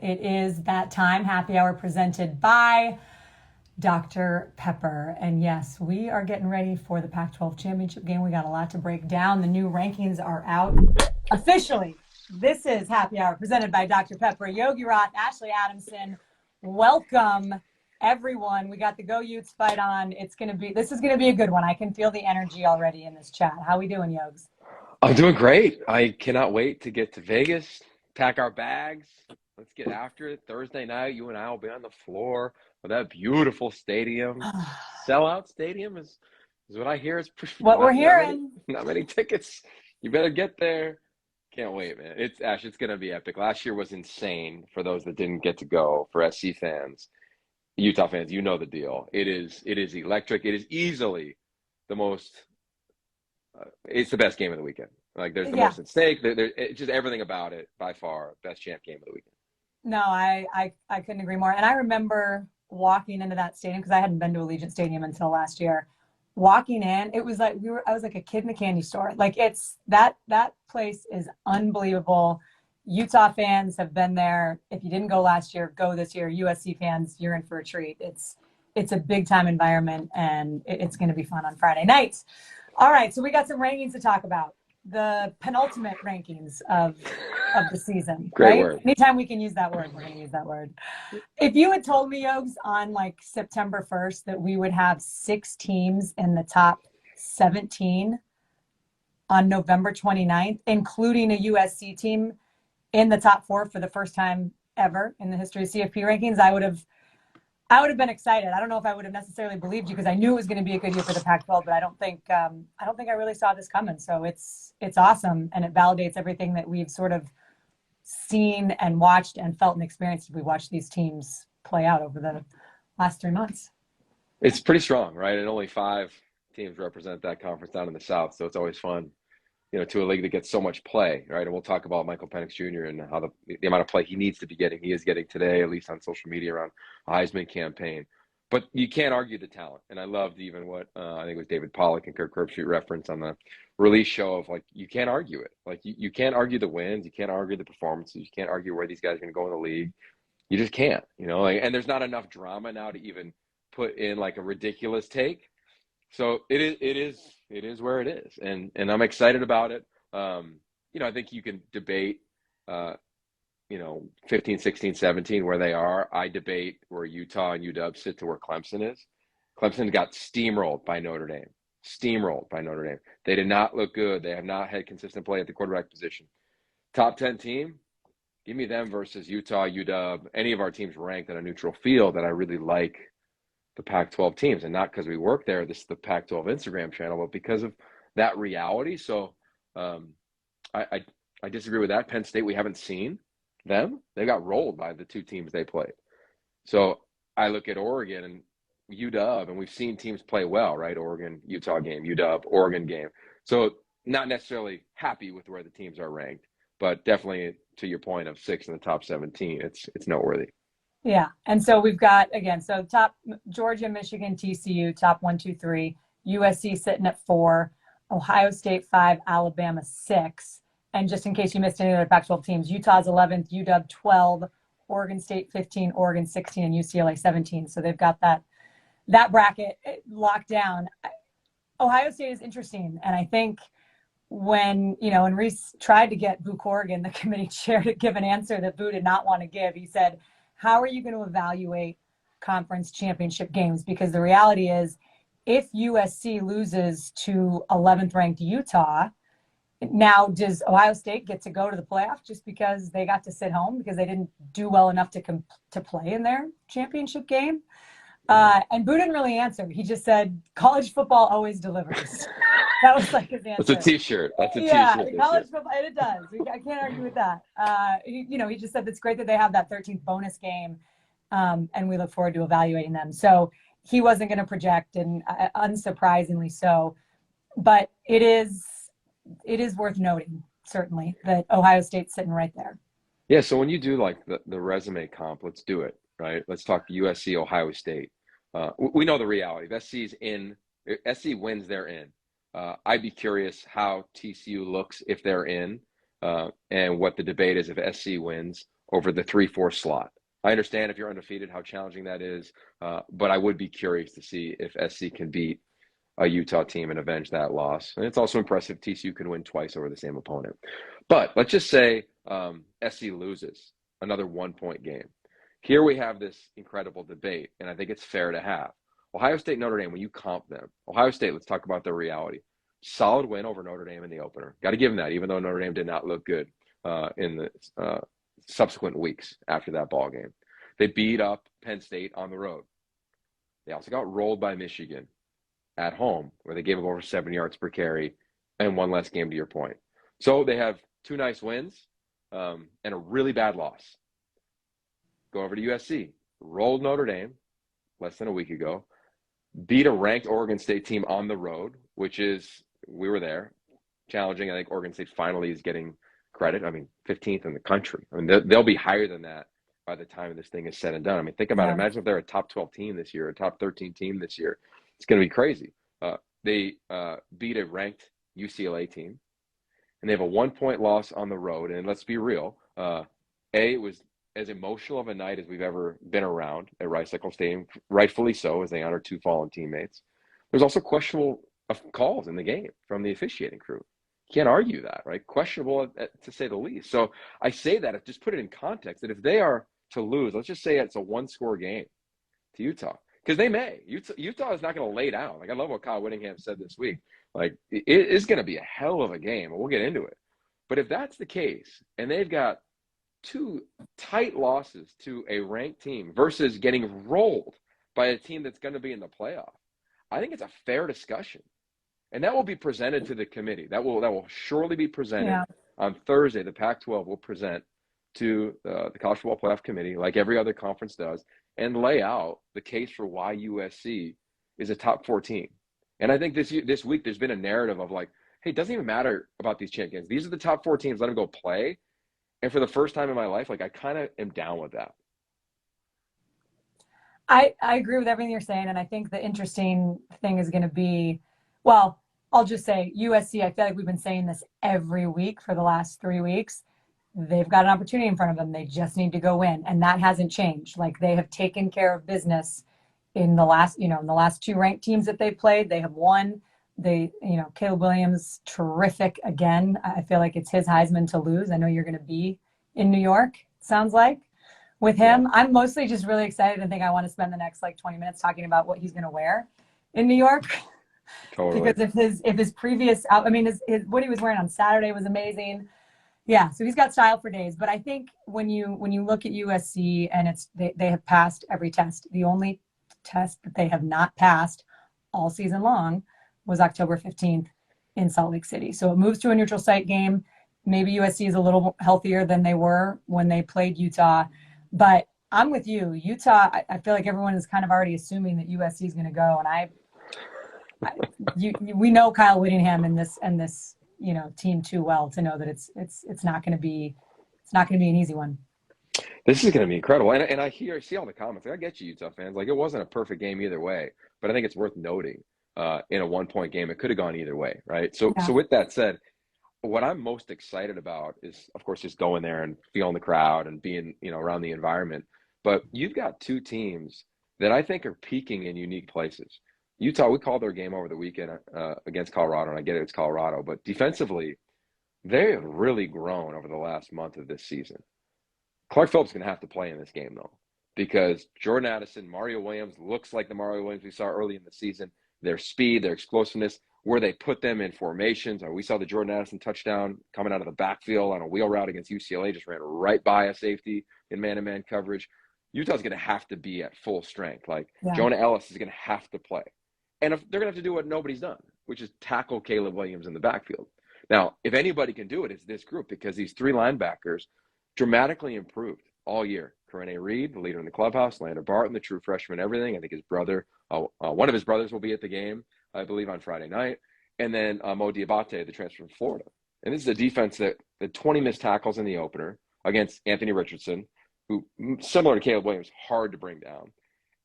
It is that time, happy hour presented by Dr. Pepper. And yes, we are getting ready for the Pac-12 Championship Game. We got a lot to break down. The new rankings are out officially. This is Happy Hour presented by Dr. Pepper, Yogi Roth, Ashley Adamson. Welcome, everyone. We got the Go Utes fight on. This is gonna be a good one. I can feel the energy already in this chat. How we doing, Yogs? I'm doing great. I cannot wait to get to Vegas, pack our bags. Let's get after it. Thursday night, you and I will be on the floor of that beautiful stadium. Sellout stadium is what I hear. Is what we're hearing. Not many tickets. You better get there. Can't wait, man. It's going to be epic. Last year was insane for those that didn't get to go. For SC fans, Utah fans, you know the deal. It is electric. It is easily the most. It's the best game of the weekend. Like there's the most at stake. It's just everything about it. By far, best champ game of the weekend. No, I couldn't agree more. And I remember walking into that stadium because I hadn't been to Allegiant Stadium until last year. Walking in, it was like I was like a kid in a candy store. Like it's that place is unbelievable. Utah fans have been there. If you didn't go last year, go this year. USC fans, you're in for a treat. It's a big time environment, and it's going to be fun on Friday nights. All right, so we got some rankings to talk about. The penultimate rankings of the season. Great right? word. Anytime we can use that word, we're going to use that word. If you had told me, Yogs, on like September 1st that we would have 6 teams in the top 17 on November 29th, including a USC team in the top 4 for the first time ever in the history of CFP rankings, I would have been excited. I don't know if I would have necessarily believed you because I knew it was going to be a good year for the Pac-12, but I don't think I really saw this coming. So it's awesome, and it validates everything that we've sort of seen and watched and felt and experienced as we watched these teams play out over the last 3 months. It's pretty strong, right? And only 5 teams represent that conference down in the South, so it's always fun, to a league that gets so much play, right? And we'll talk about Michael Penix Jr. and how the amount of play he needs to be getting. He is getting today, at least on social media, around a Heisman campaign. But you can't argue the talent. And I loved even what I think it was David Pollack and Kirk Herbstreit referenced on the release show of, like, you can't argue it. Like, you can't argue the wins. You can't argue the performances. You can't argue where these guys are going to go in the league. You just can't, and there's not enough drama now to even put in, like, a ridiculous take. So it is where it is. And I'm excited about it. I think you can debate, 15, 16, 17, where they are. I debate where Utah and UW sit to where Clemson is. Clemson got steamrolled by Notre Dame. They did not look good. They have not had consistent play at the quarterback position. Top 10 team, give me them versus Utah, UW, any of our teams ranked on a neutral field that I really like the Pac-12 teams. And not because we work there, this is the Pac-12 Instagram channel, but because of that reality. So I disagree with that. Penn State, we haven't seen them. They got rolled by the 2 teams they played. So I look at Oregon and UW, and we've seen teams play well, right? Oregon, Utah game, UW, Oregon game. So not necessarily happy with where the teams are ranked, but definitely to your point of 6 in the top 17, it's noteworthy. Yeah. And so we've got, again, so top Georgia, Michigan, TCU, top 1, 2, 3, USC sitting at 4, Ohio State 5, Alabama 6. And just in case you missed any of the Pac-12 teams, Utah's 11th, UW 12, Oregon State 15, Oregon 16, and UCLA 17. So they've got that bracket locked down. Ohio State is interesting. And I think when Reese tried to get Boo Corrigan, the committee chair, to give an answer that Boo did not want to give, he said, how are you going to evaluate conference championship games? Because the reality is, if USC loses to 11th ranked Utah, now does Ohio State get to go to the playoff just because they got to sit home because they didn't do well enough to play in their championship game? And Boo didn't really answer. He just said, college football always delivers. That was like his answer. That's a t-shirt. Yeah, college football, and it does. I can't argue with that. He just said it's great that they have that 13th bonus game, and we look forward to evaluating them. So he wasn't going to project, and unsurprisingly so. But it is worth noting, certainly, that Ohio State's sitting right there. Yeah, so when you do like the resume comp, let's do it, right? Let's talk USC, Ohio State. We know the reality. If SC wins, they're in. I'd be curious how TCU looks if they're in, and what the debate is if SC wins. over the 3-4 slot. I understand if you're undefeated how challenging that is, but I would be curious to see if SC can beat a Utah team and avenge that loss. And it's also impressive TCU can win twice over the same opponent. But let's just say SC loses another 1-point game. Here we have this incredible debate, and I think it's fair to have. Ohio State, Notre Dame, when you comp them, Ohio State, let's talk about their reality. Solid win over Notre Dame in the opener. Got to give them that, even though Notre Dame did not look good in the subsequent weeks after that ball game. They beat up Penn State on the road. They also got rolled by Michigan at home, where they gave up over 7 yards per carry and one less game, to your point. So they have 2 nice wins and a really bad loss. Go over to USC, rolled Notre Dame less than a week ago, beat a ranked Oregon State team on the road, which is, we were there, challenging. I think Oregon State finally is getting credit. I mean, 15th in the country. I mean, they'll be higher than that by the time this thing is said and done. I mean, think about it. Imagine if they're a top 12 team this year, a top 13 team this year. It's going to be crazy. They beat a ranked UCLA team, and they have a 1-point loss on the road. And let's be real, it was as emotional of a night as we've ever been around at Rice-Eccles Stadium, rightfully so, as they honor 2 fallen teammates. There's also questionable calls in the game from the officiating crew. You can't argue that, right? Questionable to say the least. So I say that, just put it in context, that if they are to lose, let's just say it's a 1-score game to Utah, because they may. Utah is not going to lay down. Like, I love what Kyle Whittingham said this week. Like, it is going to be a hell of a game, and we'll get into it. But if that's the case, and they've got 2 tight losses to a ranked team versus getting rolled by a team that's going to be in the playoff, I think it's a fair discussion. And that will be presented to the committee. That will surely be presented on Thursday. The Pac-12 will present to the College Football Playoff Committee, like every other conference does, and lay out the case for why USC is a top 4 team. And I think this week there's been a narrative of like, hey, it doesn't even matter about these champions. These are the top 4 teams. Let them go play. And for the first time in my life, like, I kind of am down with that. I agree with everything you're saying. And I think the interesting thing is going to be, well, I'll just say USC, I feel like we've been saying this every week for the last 3 weeks. They've got an opportunity in front of them. They just need to go win. And that hasn't changed. Like, they have taken care of business in the last 2 ranked teams that they played. They have won. Caleb Williams, terrific again. I feel like it's his Heisman to lose. I know you're going to be in New York, sounds like, with him. Yeah. I'm mostly just really excited and think I want to spend the next 20 minutes talking about what he's going to wear in New York. Totally. Because if his previous, his what he was wearing on Saturday was amazing. Yeah, so he's got style for days. But I think when you look at USC and they have passed every test. The only test that they have not passed all season long was October 15th in Salt Lake City. So it moves to a neutral site game. Maybe USC is a little healthier than they were when they played Utah. But I'm with you. Utah, I feel like everyone is kind of already assuming that USC is going to go. And we know Kyle Whittingham and this team too well to know that it's not going to be an easy one. This is going to be incredible. And I see all the comments. I get you, Utah fans. Like, it wasn't a perfect game either way, but I think it's worth noting. In a 1-point game, it could have gone either way, right? So with that said, what I'm most excited about is, of course, just going there and feeling the crowd and being, around the environment. But you've got 2 teams that I think are peaking in unique places. Utah, we called their game over the weekend against Colorado, and I get it, it's Colorado, but defensively, they have really grown over the last month of this season. Clark Phillips is going to have to play in this game, though, because Jordan Addison, Mario Williams looks like the Mario Williams we saw early in the season. Their speed, their explosiveness, where they put them in formations. We saw the Jordan Addison touchdown coming out of the backfield on a wheel route against UCLA, just ran right by a safety in man-to-man coverage. Utah's going to have to be at full strength. Jonah Ellis is going to have to play. And if they're going to have to do what nobody's done, which is tackle Caleb Williams in the backfield. Now, if anybody can do it, it's this group, because these 3 linebackers dramatically improved all year. Corrine Reed, the leader in the clubhouse, Landon Barton, the true freshman, everything. I think his brother, one of his brothers will be at the game, I believe, on Friday night. And then Mo Diabate, the transfer from Florida. And this is a defense that the 20 missed tackles in the opener against Anthony Richardson, who, similar to Caleb Williams, hard to bring down.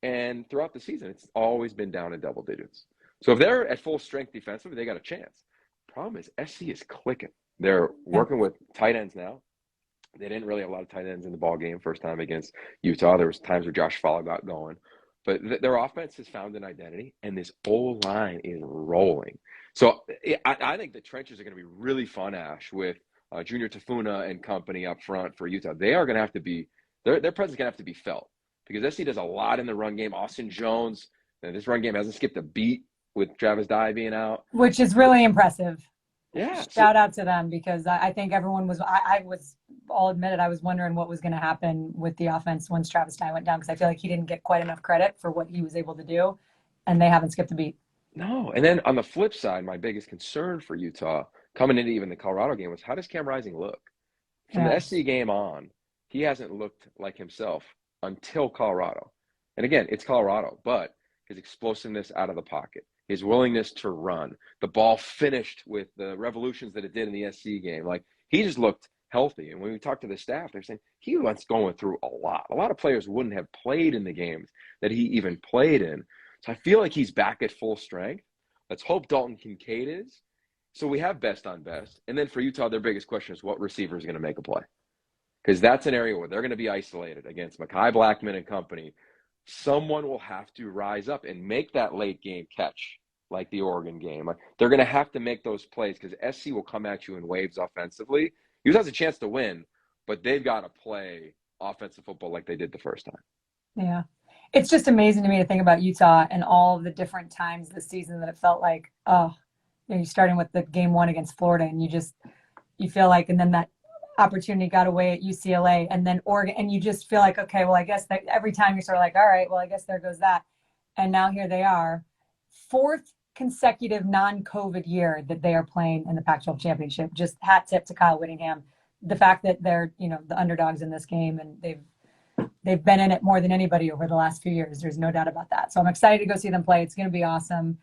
And throughout the season, it's always been down in double digits. So if they're at full strength defensively, they got a chance. Problem is, SC is clicking. They're working with tight ends now. They didn't really have a lot of tight ends in the ball game first time against Utah. There was times where Josh Fowler got going, but their offense has found an identity, and this whole line is rolling. So I think the trenches are going to be really fun, Ash, with Junior Tafuna and company up front for Utah. They are going to have to be their presence is going to have to be felt because SC does a lot in the run game. Austin Jones, this run game hasn't skipped a beat with Travis Dye being out, which is really impressive. Yeah. Shout out to them because I think everyone was, I was, I'll admit it, I was wondering what was going to happen with the offense once Travis Dye went down because I feel like he didn't get quite enough credit for what he was able to do, and they haven't skipped a beat. No. And then on the flip side, my biggest concern for Utah coming into even the Colorado game was how does Cam Rising look? From the SC game on, he hasn't looked like himself until Colorado. And again, it's Colorado, but his explosiveness out of the pocket, his willingness to run, the ball finished with the revolutions that it did in the SC game. Like, he just looked healthy. And when we talked to the staff, they're saying he was going through a lot. A lot of players wouldn't have played in the games that he even played in. So I feel like he's back at full strength. Let's hope Dalton Kincaid is. So we have best on best. And then for Utah, their biggest question is what receiver is going to make a play? Because that's an area where they're going to be isolated against Mekhi Blackman and company. Someone will have to rise up and make that late game catch like the Oregon game. Like, they're going to have to make those plays because SC will come at you in waves offensively. Utah has a chance to win, but they've got to play offensive football like they did the first time. Yeah. It's just amazing to me to think about Utah and all the different times this season that it felt like, oh, you're starting with the game one against Florida and you feel like, and then that opportunity got away at UCLA and then Oregon, and you just feel like, okay, well, I guess that every time you're sort of like, all right, well, I guess there goes that. And now here they are, fourth consecutive non-COVID year that they are playing in the Pac-12 Championship. Just hat tip to Kyle Whittingham. The fact that they're, the underdogs in this game and they've been in it more than anybody over the last few years. There's no doubt about that. So I'm excited to go see them play. It's going to be awesome.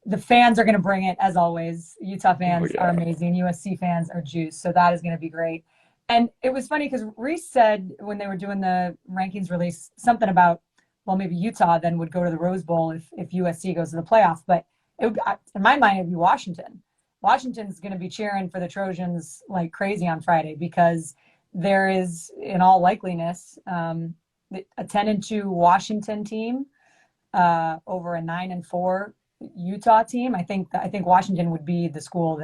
The fans are going to bring it as always. Utah fans are amazing. USC fans are juice. So that is going to be great. And it was funny because Reese said when they were doing the rankings release something about, well, maybe Utah then would go to the Rose Bowl if USC goes to the playoff. But in my mind, it would be Washington. Washington's going to be cheering for the Trojans like crazy on Friday because there is, in all likeliness, a 10-2 Washington team over a 9-4 Utah team. I think Washington would be the school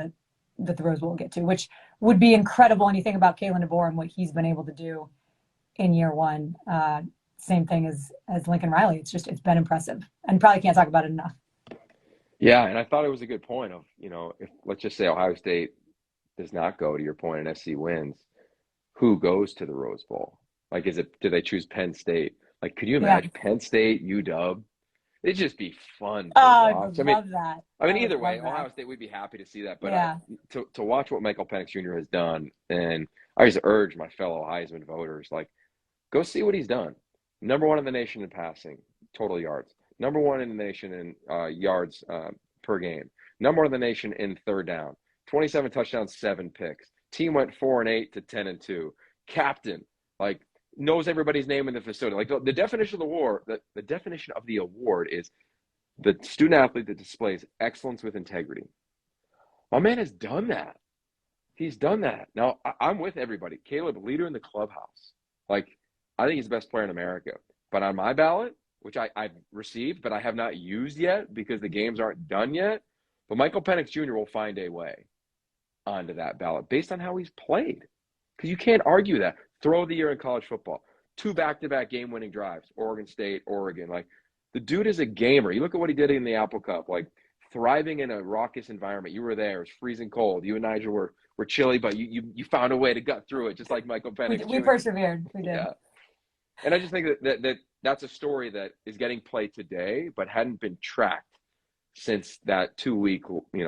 that the Rose Bowl will get to, which would be incredible when you think about Kalen DeBoer and what he's been able to do in year one. Same thing as Lincoln Riley. It's been impressive and probably can't talk about it enough. Yeah, and I thought it was a good point of, if let's just say Ohio State does not go to your point and SC wins, who goes to the Rose Bowl? Like, do they choose Penn State? Like, could you imagine Penn State, UW? It'd just be fun to watch. I love that. I mean, either way, Ohio State, we'd be happy to see that. But to watch what Michael Penix Jr. has done, and I just urge my fellow Heisman voters, like, go see what he's done. Number one in the nation in passing, total yards. Number one in the nation in yards per game. Number one in the nation in third down. 27 touchdowns, 7 picks. Team went 4-8 to 10-2. Captain, like, knows everybody's name in the facility. Like, the definition of the definition of the award is the student athlete that displays excellence with integrity. My man has done that. He's done that. Now, I'm with everybody. Caleb, leader in the clubhouse. Like, I think he's the best player in America. But on my ballot, which I've received, but I have not used yet because the games aren't done yet, but Michael Penix Jr. will find a way onto that ballot based on how he's played. Because you can't argue that. Throw of the year in college football. 2 back-to-back game-winning drives. Oregon State, Oregon. Like, the dude is a gamer. You look at what he did in the Apple Cup. Like, thriving in a raucous environment. You were there. It was freezing cold. You and Nigel were chilly, but you found a way to gut through it, just like Michael Penix Jr. We persevered. We did. Yeah. And I just think that's a story that is getting played today, but hadn't been tracked since that 2-week,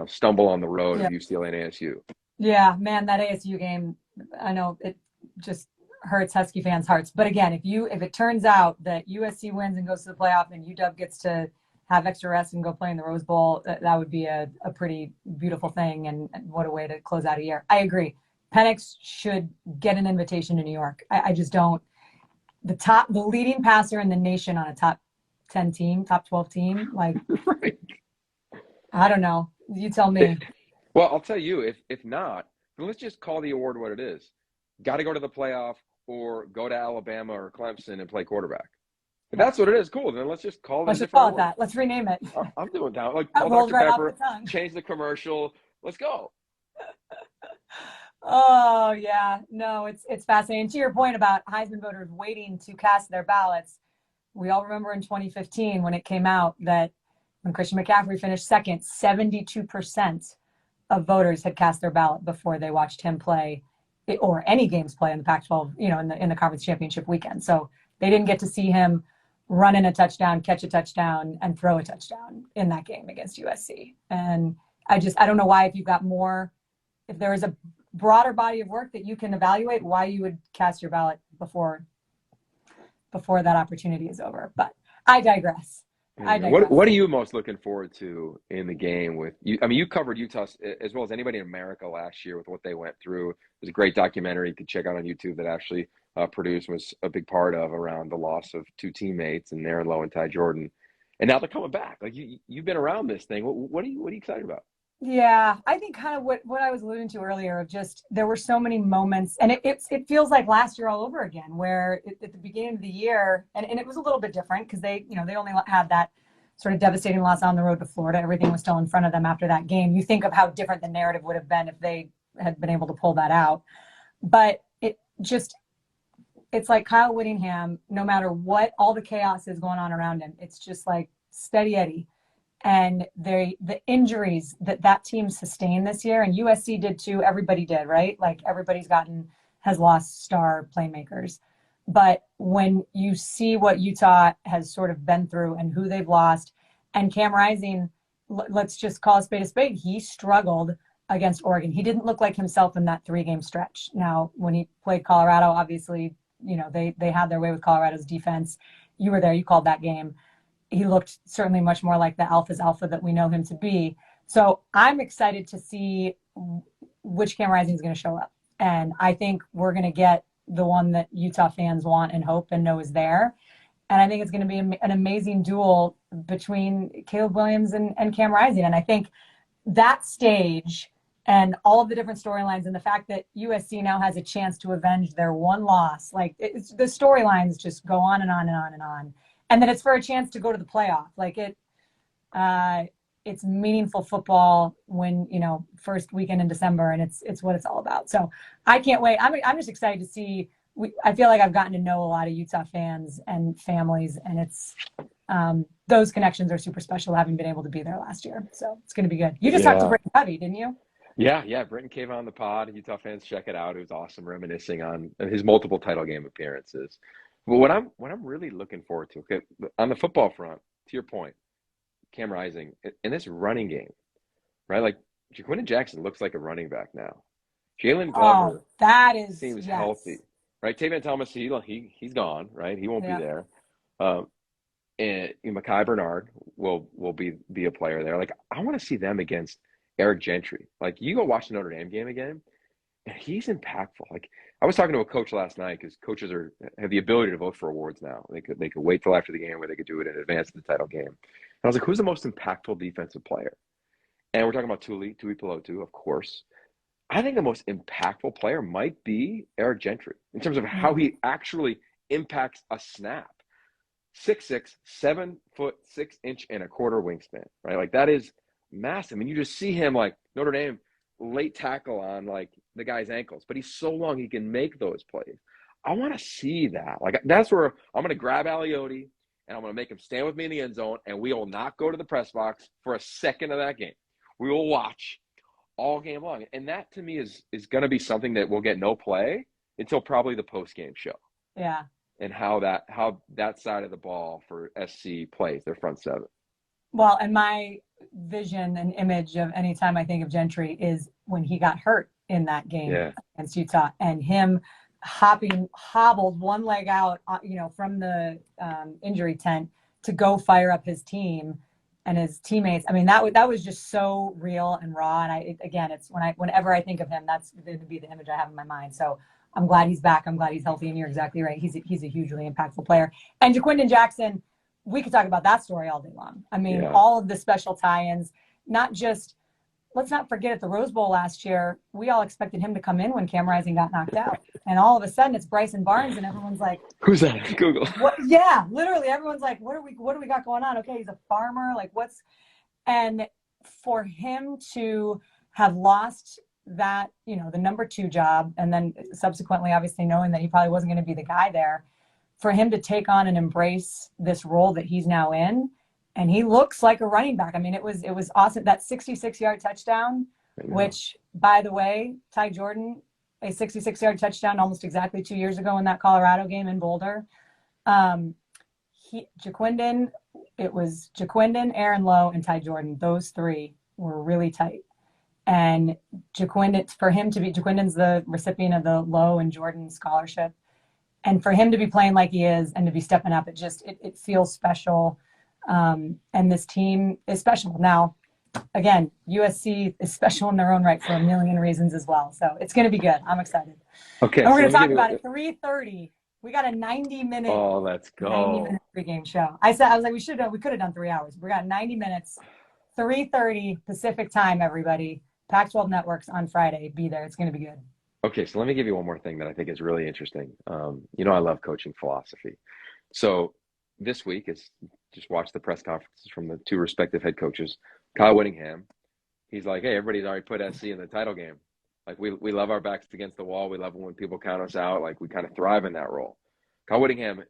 stumble on the road of UCLA and ASU. Yeah, man, that ASU game, I know it just hurts Husky fans' hearts. But again, if it turns out that USC wins and goes to the playoff and UW gets to have extra rest and go play in the Rose Bowl, that would be a pretty beautiful thing. And what a way to close out a year. I agree. Penix should get an invitation to New York. I just don't. The leading passer in the nation on a top 10 team, top 12 team, like, right. I don't know. You tell me. Well, I'll tell you, if not, then let's just call the award what it is. got to go to the playoff or go to Alabama or Clemson and play quarterback. If that's what it is, cool. Then let's just call it Let's a just different call it award. that. Let's rename it. I'm doing that. Like, That call rolled Dr. right off Pepper, the tongue. change the commercial. Let's go. Oh yeah, no, it's fascinating. To your point about Heisman voters waiting to cast their ballots, we all remember in 2015 when it came out that when Christian McCaffrey finished second, 72% of voters had cast their ballot before they watched him play or any games play in the Pac-12, in the conference championship weekend. So they didn't get to see him run in a touchdown, catch a touchdown, and throw a touchdown in that game against USC. And I don't know why, if there is a broader body of work that you can evaluate, why you would cast your ballot before that opportunity is over. But I digress. What are you most looking forward to in the game with you? I mean, you covered Utah as well as anybody in America last year with what they went through. There's a great documentary you can check out on YouTube that actually produced was a big part of around the loss of two teammates and Aaron Lowe and Ty Jordan. And now they're coming back. Like you've been around this thing. What are you excited about? Yeah, I think kind of what I was alluding to earlier of just there were so many moments, and it feels like last year all over again, where at the beginning of the year, and it was a little bit different because they only had that sort of devastating loss on the road to Florida. Everything was still in front of them after that game. You think of how different the narrative would have been if they had been able to pull that out. But it's like Kyle Whittingham, no matter what all the chaos is going on around him, it's just like steady Eddie. And the injuries that team sustained this year, and USC did too, everybody did, right? Like everybody's has lost star playmakers. But when you see what Utah has sort of been through and who they've lost, and Cam Rising, let's just call a spade, he struggled against Oregon. He didn't look like himself in that 3-game stretch. Now, when he played Colorado, obviously, they had their way with Colorado's defense. You were there, you called that game. He looked certainly much more like the alpha that we know him to be. So I'm excited to see which Cam Rising is going to show up. And I think we're going to get the one that Utah fans want and hope and know is there. And I think it's going to be an amazing duel between Caleb Williams and Cam Rising. And I think that stage and all of the different storylines and the fact that USC now has a chance to avenge their one loss, like the storylines just go on and on and on and on. And then it's for a chance to go to the playoff. Like it's meaningful football when, first weekend in December, and it's what it's all about. So I can't wait. I'm just excited to see. I feel like I've gotten to know a lot of Utah fans and families, and it's those connections are super special, having been able to be there last year. So it's going to be good. You just talked to Britton Covey, didn't you? Yeah. Britton came on the pod. Utah fans, check it out. It was awesome, reminiscing on his multiple title game appearances. But what I'm really looking forward to, okay, on the football front, to your point, Cam Rising in this running game, right? Like Jaquindon Jackson looks like a running back now. Jalen Glover seems healthy, right? Tavion Thomas, he's gone, right? He won't be there. And Mekhi Bernard will be a player there. Like I want to see them against Eric Gentry. Like you go watch the Notre Dame game again, and he's impactful. Like I was talking to a coach last night because coaches have the ability to vote for awards now. They could wait till after the game, where they could do it in advance of the title game. And I was like, who's the most impactful defensive player? And we're talking about Tui Pelotu, of course. I think the most impactful player might be Eric Gentry in terms of how he actually impacts a snap. 6'6", 7'6" and a quarter wingspan, right? Like that is massive. I mean, you just see him like Notre Dame late tackle on like the guy's ankles, but he's so long he can make those plays. I want to see that. Like that's where I'm going to grab Aliotti and I'm going to make him stand with me in the end zone, and we will not go to the press box for a second of that game. We will watch all game long, and that to me is going to be something that will get no play until probably the post game show. Yeah. And how that side of the ball for SC plays their front seven. Well, and my vision and image of any time I think of Gentry is when he got hurt in that game against Utah, and him hobbled one leg out, from the injury tent to go fire up his team and his teammates. I mean, that was just so real and raw. And it's whenever I think of him, that's going to be the image I have in my mind. So I'm glad he's back. I'm glad he's healthy, and you're exactly right. He's a hugely impactful player. And Jaquindon Jackson, we could talk about that story all day long. I mean, all of the special tie-ins, not just let's not forget at the Rose Bowl last year, we all expected him to come in when Cam Rising got knocked out. And all of a sudden it's Bryson Barnes and everyone's like, who's that? Google. What? Yeah, literally everyone's like, what do we got going on? Okay, he's a farmer. Like and for him to have lost that, the number 2 job, and then subsequently, obviously knowing that he probably wasn't going to be the guy there, for him to take on and embrace this role that he's now in. And he looks like a running back. I mean, it was awesome. That 66-yard touchdown, which, by the way, Ty Jordan, a 66-yard touchdown almost exactly 2 years ago in that Colorado game in Boulder. Jaquindon, Aaron Lowe, and Ty Jordan. Those 3 were really tight. And Jaquindon's the recipient of the Lowe and Jordan scholarship. And for him to be playing like he is and to be stepping up, it feels special. And this team is special. Now, again, USC is special in their own right for a million reasons as well. So it's going to be good. I'm excited. Okay. And we're going to talk about it. 3:30. We got a 90-minute. Oh, let's go. 90-minute pregame show. I was like, we could have done 3 hours. We got 90 minutes. 3:30 Pacific time, everybody. Pac-12 Networks on Friday. Be there. It's going to be good. Okay, so let me give you one more thing that I think is really interesting. I love coaching philosophy. So this week is just watch the press conferences from the 2 respective head coaches. Kyle Whittingham, he's like, hey, everybody's already put SC in the title game. Like, we love our backs against the wall. We love when people count us out. Like, we kind of thrive in that role. Kyle Whittingham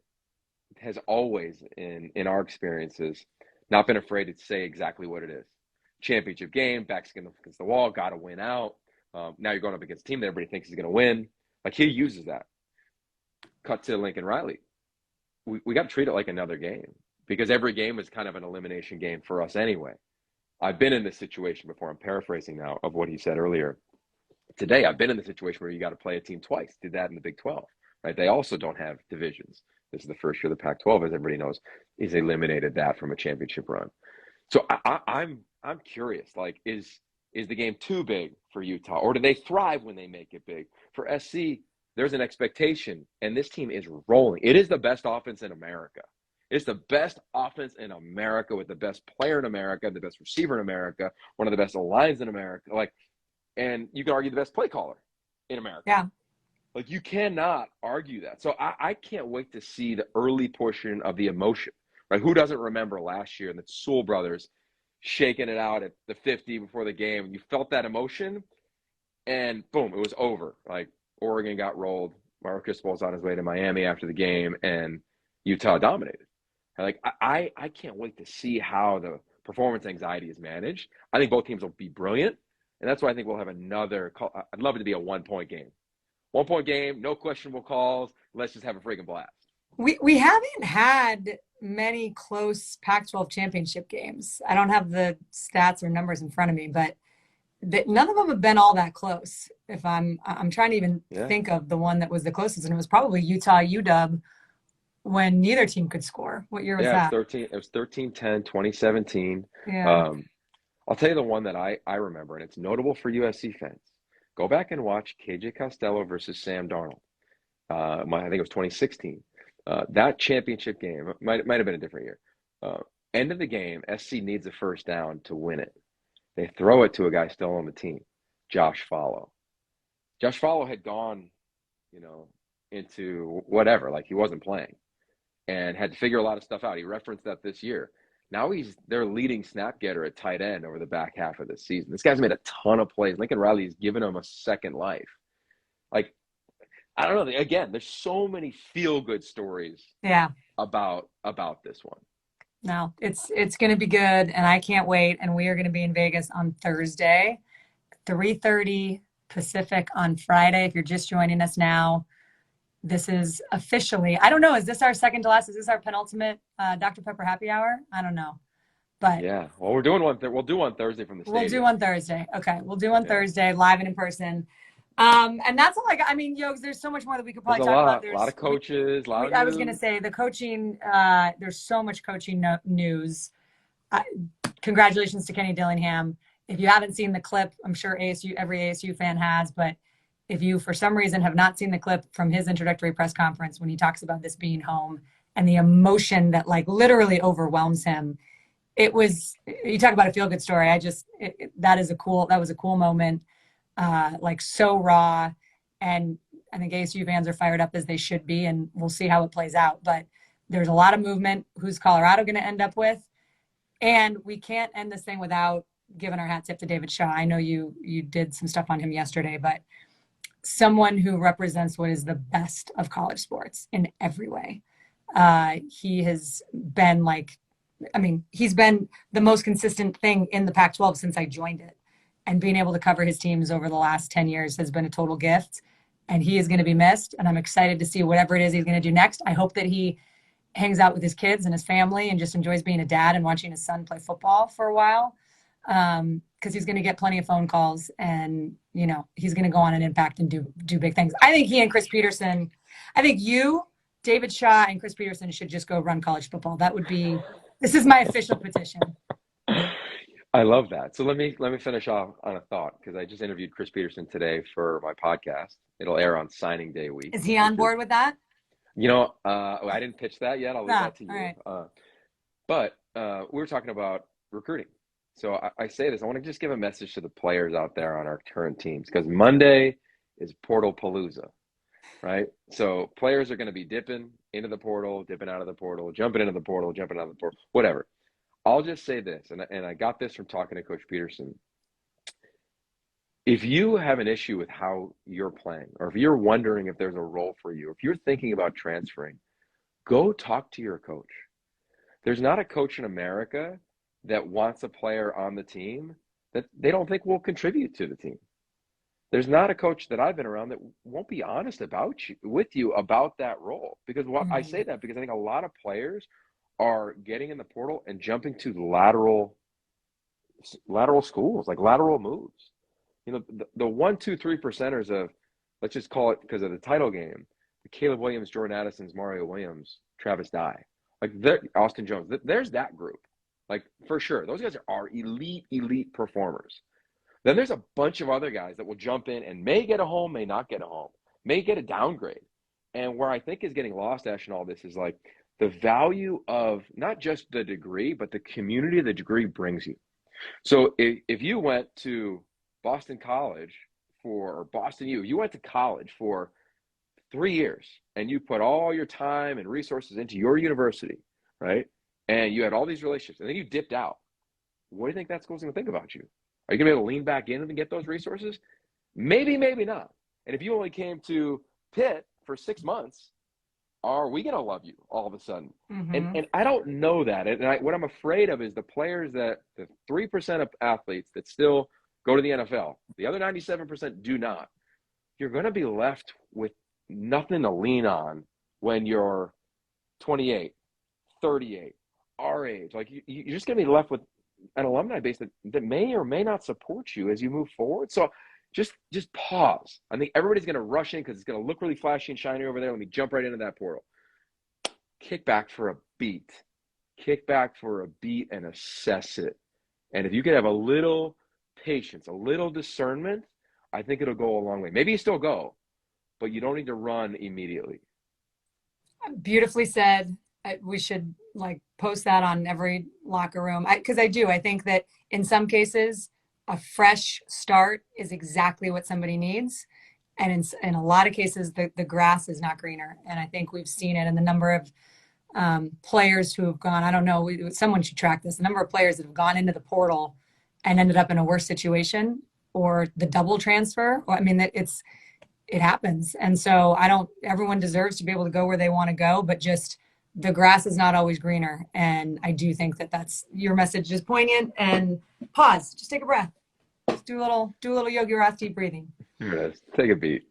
has always, in our experiences, not been afraid to say exactly what it is. Championship game, backs against the wall, got to win out. Now you're going up against a team that everybody thinks is going to win. Like, he uses that. Cut to Lincoln Riley. We got to treat it like another game, because every game is kind of an elimination game for us anyway. I've been in this situation before. I'm paraphrasing now of what he said earlier today. I've been in the situation where you got to play a team twice. Did that in the Big 12, right? They also don't have divisions. This is the first year the Pac-12, as everybody knows, is eliminated that from a championship run. So I'm curious, like, is the game too big for Utah, or do they thrive when they make it big? For SC, there's an expectation, and this team is rolling. It is the best offense in America. It's the best offense in America, with the best player in America, the best receiver in America, one of the best lines in America. Like, and you can argue the best play caller in America. Yeah. Like, you cannot argue that. So I can't wait to see the early portion of the emotion, right? Who doesn't remember last year and the Sewell brothers shaking it out at the 50 before the game, and you felt that emotion, and boom, it was over. Like, Oregon got rolled. Marcus was on his way to Miami after the game, and Utah dominated. Like, I can't wait to see how the performance anxiety is managed. I think both teams will be brilliant, and that's why I think we'll have another call. I'd love it to be a 1-point game. 1-point game, no questionable calls. Let's just have a freaking blast. We haven't had many close Pac-12 championship games. I don't have the stats or numbers in front of me, but none of them have been all that close. If I'm trying to even think of the one that was the closest, and it was probably Utah UW when neither team could score. What year was that? It was 13-10, 2017. Yeah. I'll tell you the one that I remember, and it's notable for USC fans. Go back and watch KJ Costello versus Sam Darnold. I think it was 2016. That championship game might have been a different year. End of the game, SC needs a first down to win it. They throw it to a guy still on the team, Josh Follow. Josh Follow had gone, into whatever, like he wasn't playing, and had to figure a lot of stuff out. He referenced that this year. Now he's their leading snap getter at tight end over the back half of this season. This guy's made a ton of plays. Lincoln Riley's given him a second life. Like, I don't know. Again, there's so many feel-good stories about this one. No, it's going to be good, and I can't wait. And we are going to be in Vegas on Thursday, 3:30 Pacific on Friday. If you're just joining us now, this is officially, I don't know, is this our second to last? Is this our penultimate Dr. Pepper Happy Hour? I don't know. But yeah, well, we're doing one. We'll do one Thursday from the stadium. We'll do one Thursday. Okay, we'll do one Thursday, live and in person. And that's all Yogs, there's so much more that we could probably talk about. There's a lot of coaches, I was going to say the coaching, there's so much coaching news. Congratulations to Kenny Dillingham. If you haven't seen the clip, I'm sure every ASU fan has, but if you, for some reason, have not seen the clip from his introductory press conference when he talks about this being home and the emotion that literally overwhelms him, it was, you talk about a feel good story. That was a cool moment. Like so raw, and I think ASU fans are fired up as they should be, and we'll see how it plays out. But there's a lot of movement. Who's Colorado going to end up with? And we can't end this thing without giving our hat tip to David Shaw. I know you did some stuff on him yesterday, but someone who represents what is the best of college sports in every way. He has been he's been the most consistent thing in the Pac-12 since I joined it. And being able to cover his teams over the last 10 years has been a total gift. And he is going to be missed. And I'm excited to see whatever it is he's going to do next. I hope that he hangs out with his kids and his family and just enjoys being a dad and watching his son play football for a while. Because he's going to get plenty of phone calls, and he's going to go on and impact and do big things. I think he and Chris Peterson, David Shaw and Chris Peterson should just go run college football. This is my official petition. I love that. So let me finish off on a thought, because I just interviewed Chris Peterson today for my podcast. It'll air on signing day week. Is he on board with that? I didn't pitch that yet. I'll leave that to you. Right. But we were talking about recruiting. So I say this, I want to just give a message to the players out there on our current teams, because Monday is Portal Palooza, right? So players are going to be dipping into the portal, dipping out of the portal, jumping into the portal, jumping out of the portal, whatever. I'll just say this, and I got this from talking to Coach Peterson. If you have an issue with how you're playing, or if you're wondering if there's a role for you, if you're thinking about transferring, go talk to your coach. There's not a coach in America that wants a player on the team that they don't think will contribute to the team. There's not a coach that I've been around that won't be honest with you about that role. Because I say that because I think a lot of players are getting in the portal and jumping to lateral schools, like lateral moves. The 1, 2, 3 percenters of, let's just call it because of the title game, the Caleb Williams, Jordan Addisons, Mario Williams, Travis Dye, Austin Jones. There's that group. Like, for sure, those guys are elite performers. Then there's a bunch of other guys that will jump in and may get a home, may not get a home, may get a downgrade. And where I think is getting lost, Ash, in all this is like the value of not just the degree, but the community the degree brings you. So if you went to Boston College or Boston U, you went to college for 3 years and you put all your time and resources into your university, right? And you had all these relationships, and then you dipped out. What do you think that school's going to think about you? Are you going to be able to lean back in and get those resources? Maybe, maybe not. And if you only came to Pitt for 6 months, are we going to love you all of a sudden? Mm-hmm. And I don't know that. And what I'm afraid of is the 3% of athletes that still go to the NFL, the other 97% do not. You're going to be left with nothing to lean on when you're 28, 38. Our age, like you're just going to be left with an alumni base that may or may not support you as you move forward. So just pause. I think everybody's going to rush in because it's going to look really flashy and shiny over there. Let me jump right into that portal. Kick back for a beat. And assess it. And if you could have a little patience, a little discernment, I think it'll go a long way. Maybe you still go, but you don't need to run immediately. Beautifully said. We should post that on every locker room, because I think that in some cases a fresh start is exactly what somebody needs, and in a lot of cases the grass is not greener. And I think we've seen it in the number of players who have gone, I don't know, someone should track this, the number of players that have gone into the portal and ended up in a worse situation, or the double transfer. It happens. And so everyone deserves to be able to go where they want to go, but just the grass is not always greener. And I do think that's your message is poignant. And pause, just take a breath. Just do a little Yogi Roth deep breathing. Here it is. Take a beat.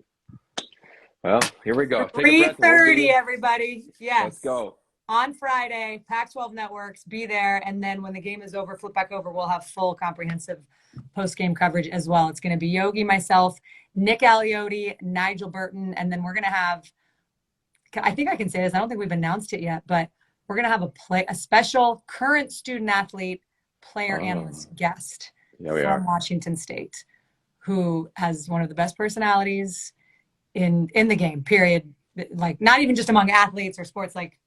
Well, here we go. 3:30, everybody. Yes. Let's go. On Friday, Pac-12 networks, be there. And then when the game is over, flip back over, we'll have full comprehensive post-game coverage as well. It's going to be Yogi, myself, Nick Aliotti, Nigel Burton, and then we're going to have, I think I can say this, I don't think we've announced it yet, but we're going to have a special current student athlete player analyst guest from Washington State, who has one of the best personalities in the game, period. Like, not even just among athletes or sports, like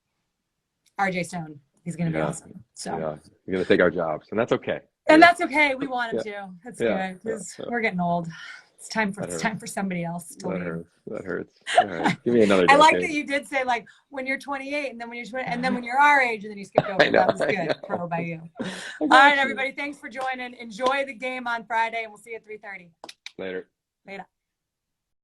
RJ Stone. He's going to be awesome. So yeah, you're going to take our jobs, and that's okay. And that's okay. We want him to. That's Yeah. good because we're getting old. It's time for somebody else to leave. That hurts. All right. Give me another I decade. like that you did say like when you're 28 and then when you're 20, and then when you're our age and then you skipped over. That was good. Pro by you. All right, everybody. Thanks for joining. Enjoy the game on Friday and we'll see you at 3:30. Later. Later.